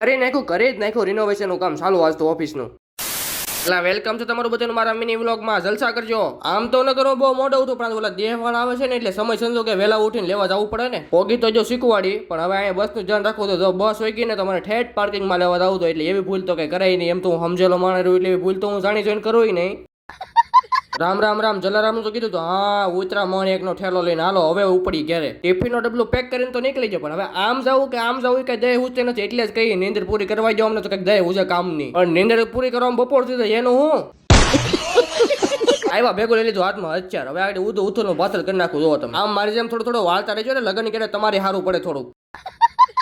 અરે નાખ્યું કરી જ નાખ્યું રિનોવેશનનું કામ ચાલુ આજ તો ઓફિસનું. એટલે વેલકમ છે તમારું બધાનું મારા મિની વ્લોગમાં. જલસા કરજો. આમ તો ન કરો બહુ મોડું હતું પણ ઓલા દેહવાળ આવે છે ને એટલે સમય સંજોગે વહેલા ઉઠીને લેવા જવું પડે ને. પોગી તો જો શીખવાડી પણ હવે અહીંયા બસનું ધ્યાન રાખવું તો જો બસ હોય ગઈ ને તો મને ઠેઠ પાર્કિંગમાં લેવા જવું તો એટલે એવી ભૂલ તો કઈ કરાય નહીં. એમ તો હું સમજેલો માણસ રહ્યું એટલે એવી ભૂલ તો હું જાણી જોઈને કરું નહીં. રામ રામ રામ જલારામ તો કીધું તો હા ઉતરા મણ એકનો ઠેલો લઈને હાલો હવે ઉપડી ઘેરે. ટિફિનનો ડબલું પેક કરીને તો નીકળી જાય પણ હવે આમ જવું કે આમ જવું કઈ દે ઉચતે નથી એટલે જ કઈ નીંદર પૂરી કરવા જાવ અમને તો કઈક દે ઉજે કામની પણ નીંદર પૂરી કરવામાં બપોર સુધી એનું હું આવ્યા ભેગું લઈ લીધું હાથમાં અત્યારે હવે આગળ ઉધો ઉથલનું પાછળ કરી નાખું જો તમે આમ મારી જેમ થોડો વાળતા રહેજો ને લગ્ન કરે તમારે સારું પડે થોડુંક.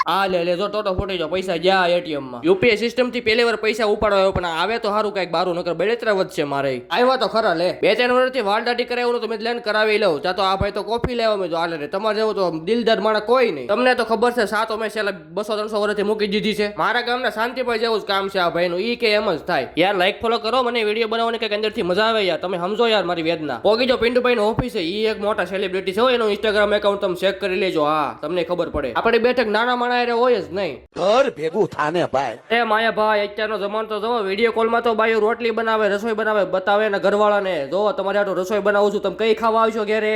હા લે જો ટોટો ફૂટી જાવ પૈસા ગયા એટીએમ માં. યુપીઆઈ સિસ્ટમ થી પહેલી વાર પૈસા ઉપાડવા આવ્યો પણ આવે તો સારું કઈક બારું નકર બળતરા વધશે મારે. આવ્યા તો ખરા લે 2-3 વર્ષથી વાળ દાઢી કરાવ્યું તો મેં લેન કરાવી લઉં ચા તો આ ભાઈ તો કોફી લેવા મેં જો હાલે રે તમારે જેવું તો દિલદાર માણસ કોઈ નહીં. તમને તો ખબર છે સાત અમે છેલ્લા 200-300 વર્ષથી મૂકી દીધી છે. મારા ગામના શાંતિભાઈ જેવું જ કામ છે આ ભાઈનું ઈ કે એમ જ થાય. યાર લાઈક ફોલો કરો મને વિડીયો બનાવવાની કઈક અંદરથી મજા આવે યાર તમે સમજો યાર મારી વેદના. પોગી જો પિન્ટુભાઈ નો ઓફિસ છે ઈ એક મોટા સેલિબ્રિટી છે એનું ઇન્સ્ટાગ્રામ એકાઉન્ટ તમે ચેક કરી લેજો. હા તમને ખબર પડે આપણે બેઠક નાના માણા હોય જ નહીં ઘર ભેગું થાને ભાઈ. એ માયા ભાઈ અત્યારનો જમાનો તો જો વિડીયો કોલમાં તો બાયો રોટલી બનાવે રસોઈ બનાવે બતાવે ને ઘરવાળાને જો તમારે આટલું રસોઈ બનાવું છું તમે કઈ ખાવા આવશો ઘેરે.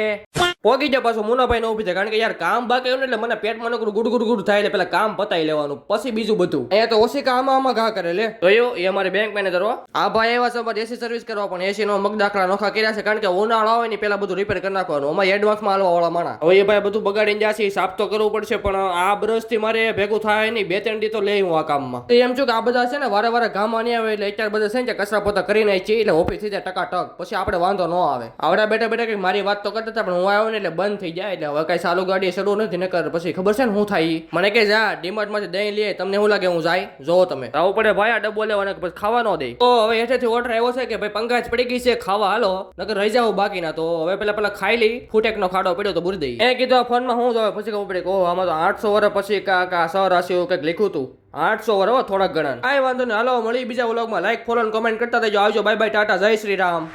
પોગી જાય પાછું મુનાભાઈ ને ઉભી થાય કારણ કે યાર કામ બાકી ને એટલે મને પેટમાં નકરું ગુડ ગુડ ગુડ થાય એટલે પેલા કામ પતાવી લેવાનું પછી બીજું બધું. અહીંયા તો ઓશિકા આમાં ઘા કરે લે જોયો એ અમારી બેંક મેનેજર આ ભાઈ એવા છે એસી સર્વિસ કરવા પણ એસી નો મગ દાખલા નોખા કર્યા છે કારણ કે ઉનાળો આવે ને પેલા બધું રિપેર કરી નાખવાનું અમારે એડવાન્સમાં હાલવા વાળા માણા. હવે એ ભાઈ બધું બગાડીને જશે સાફ તો કરવું પડશે પણ આ બ્રશ થી મારે ભેગું થાય નહીં 2-3 દી તો લે હું આ કામમાં. એમ છું કે આ બધા છે ને વારે વારે ગામમાં નહીં આવે એટલે અત્યારે બધા છે ને કચરા પોતા કરી નાખી છીએ એટલે ઓફિસ થઈ જાય ટકાટક પછી આપણે વાંધો ન આવે. આવડા બેઠા બેઠા કઈ મારી વાત તો કરતા હતા પણ હું આવ્યો ને એટલે બંધ થઈ જાય એટલે હવે કઈ ચાલુ ગાડી શરૂ નથી ને કર પછી ખબર છે ને હું થાય મને કે જા ડીમાર્ટ માંથી દહીં લે તમને શું લાગે હું જાય જોવો તમે આવું પડે ભાઈ આ ડબ્બો લેવાને પછી ખાવા ન દે. તો હવે હેઠેથી ઓર્ડર આવ્યો છે કે ભાઈ પંગાજ પડી ગઈ છે ખાવા હાલો નકર રહી જાવ બાકી ના તો હવે પેલા ખાઈ લઈ ફૂટેક નો ખાડો પડ્યો તો બુરી દઈ. એ કીધું ફોનમાં હું જોવે પછી ખબર પડી કે આમાં તો 800 વર્ષ પછી કા સરાશી કંઈક લખ્યું હતું 800 વર્ષ થોડાક ગણા. કાંઈ વાંધો નહીં હાલો મળી બીજા વ્લોગમાં લાઈક ફોલો કમેન્ટ કરતા રહેજો. આવજો બાય બાય ટાટા જય શ્રી રામ.